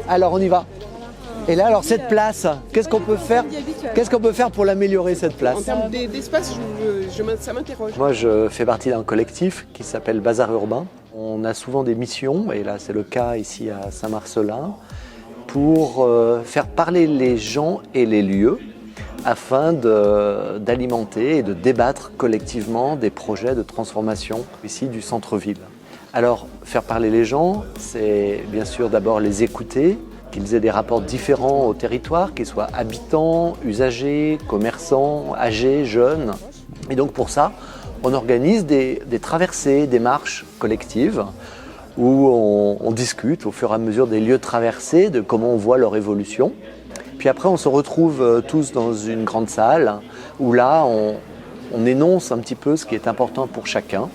Alors on y va. Et là, alors cette place, qu'est-ce qu'on peut faire pour l'améliorer, cette place? En termes d'espace, ça m'interroge. Moi, je fais partie d'un collectif qui s'appelle Bazar Urbain. On a souvent des missions, et là c'est le cas ici à Saint-Marcellin, pour faire parler les gens et les lieux afin d'alimenter et de débattre collectivement des projets de transformation ici du centre-ville. Alors, faire parler les gens, c'est bien sûr d'abord les écouter, qu'ils aient des rapports différents au territoire, qu'ils soient habitants, usagers, commerçants, âgés, jeunes. Et donc pour ça, on organise des traversées, des marches collectives où on discute au fur et à mesure des lieux traversés, de comment on voit leur évolution. Puis après, on se retrouve tous dans une grande salle où là, on énonce un petit peu ce qui est important pour chacun.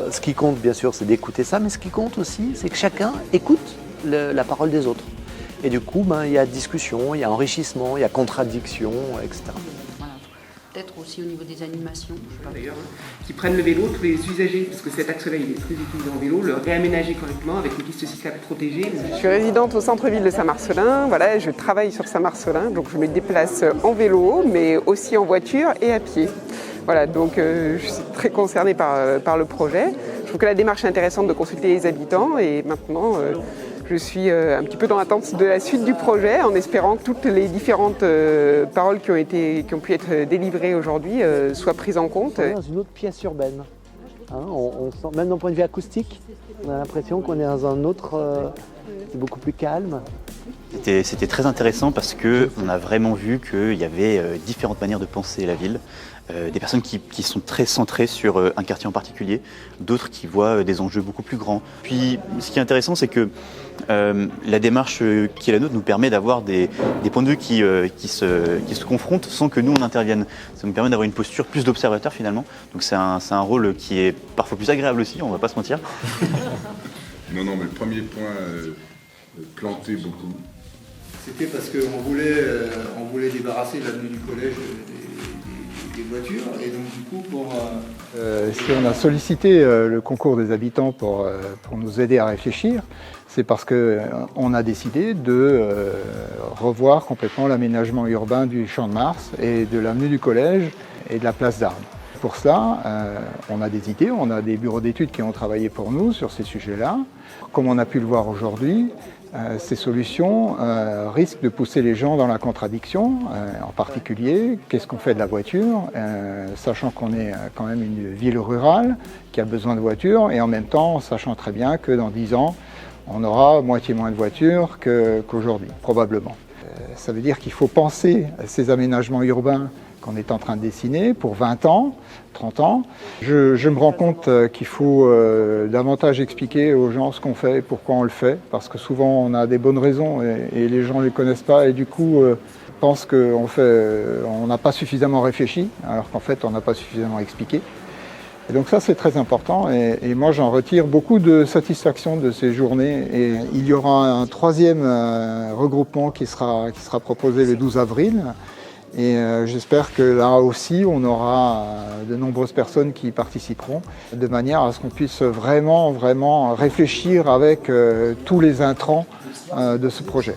Ce qui compte, bien sûr, c'est d'écouter ça, mais ce qui compte aussi, c'est que chacun écoute la parole des autres. Et du coup, il y a discussion, il y a enrichissement, il y a contradiction, etc. Voilà. Peut-être aussi au niveau des animations. D'ailleurs, qui prennent le vélo, tous les usagers, parce que cet axe-là, il est très utilisé en vélo, le réaménager correctement avec une piste cyclable protégée. Je suis résidente au centre-ville de Saint-Marcellin. Voilà, je travaille sur Saint-Marcellin, donc je me déplace en vélo, mais aussi en voiture et à pied. Voilà, donc je suis très concernée par le projet. Je trouve que la démarche est intéressante de consulter les habitants et maintenant je suis un petit peu dans l'attente de la suite du projet en espérant que toutes les différentes paroles qui ont pu être délivrées aujourd'hui soient prises en compte. On est dans une autre pièce urbaine. Hein, on sent, même d'un point de vue acoustique, on a l'impression qu'on est dans un autre, c'est beaucoup plus calme. C'était très intéressant parce qu'on a vraiment vu qu'il y avait différentes manières de penser la ville. Des personnes qui sont très centrées sur un quartier en particulier, d'autres qui voient des enjeux beaucoup plus grands. Puis ce qui est intéressant, c'est que la démarche qui est la nôtre nous permet d'avoir des points de vue qui se confrontent sans que nous on intervienne. Ça nous permet d'avoir une posture plus d'observateur finalement. Donc c'est un rôle qui est parfois plus agréable aussi, on ne va pas se mentir. Non, mais le premier point, planter beaucoup. C'était parce qu'on voulait débarrasser l'avenue du collège des voitures et donc du coup si on a sollicité le concours des habitants pour nous aider à réfléchir, c'est parce qu'on a décidé de revoir complètement l'aménagement urbain du Champ de Mars et de l'avenue du collège et de la place d'Armes. Pour cela, on a des idées, on a des bureaux d'études qui ont travaillé pour nous sur ces sujets-là. Comme on a pu le voir aujourd'hui, ces solutions risquent de pousser les gens dans la contradiction, en particulier, qu'est-ce qu'on fait de la voiture, sachant qu'on est quand même une ville rurale qui a besoin de voitures, et en même temps, sachant très bien que dans 10 ans, on aura moitié moins de voitures qu'aujourd'hui, probablement. Ça veut dire qu'il faut penser à ces aménagements urbains qu'on est en train de dessiner pour 20 ans, 30 ans. Je me rends compte qu'il faut davantage expliquer aux gens ce qu'on fait et pourquoi on le fait, parce que souvent on a des bonnes raisons et les gens ne les connaissent pas et du coup pensent qu'on n'a pas suffisamment réfléchi, alors qu'en fait on n'a pas suffisamment expliqué. Et donc ça c'est très important et moi j'en retire beaucoup de satisfaction de ces journées et il y aura un troisième regroupement qui sera proposé le 12 avril. Et j'espère que là aussi, on aura de nombreuses personnes qui y participeront, de manière à ce qu'on puisse vraiment réfléchir avec tous les intrants de ce projet.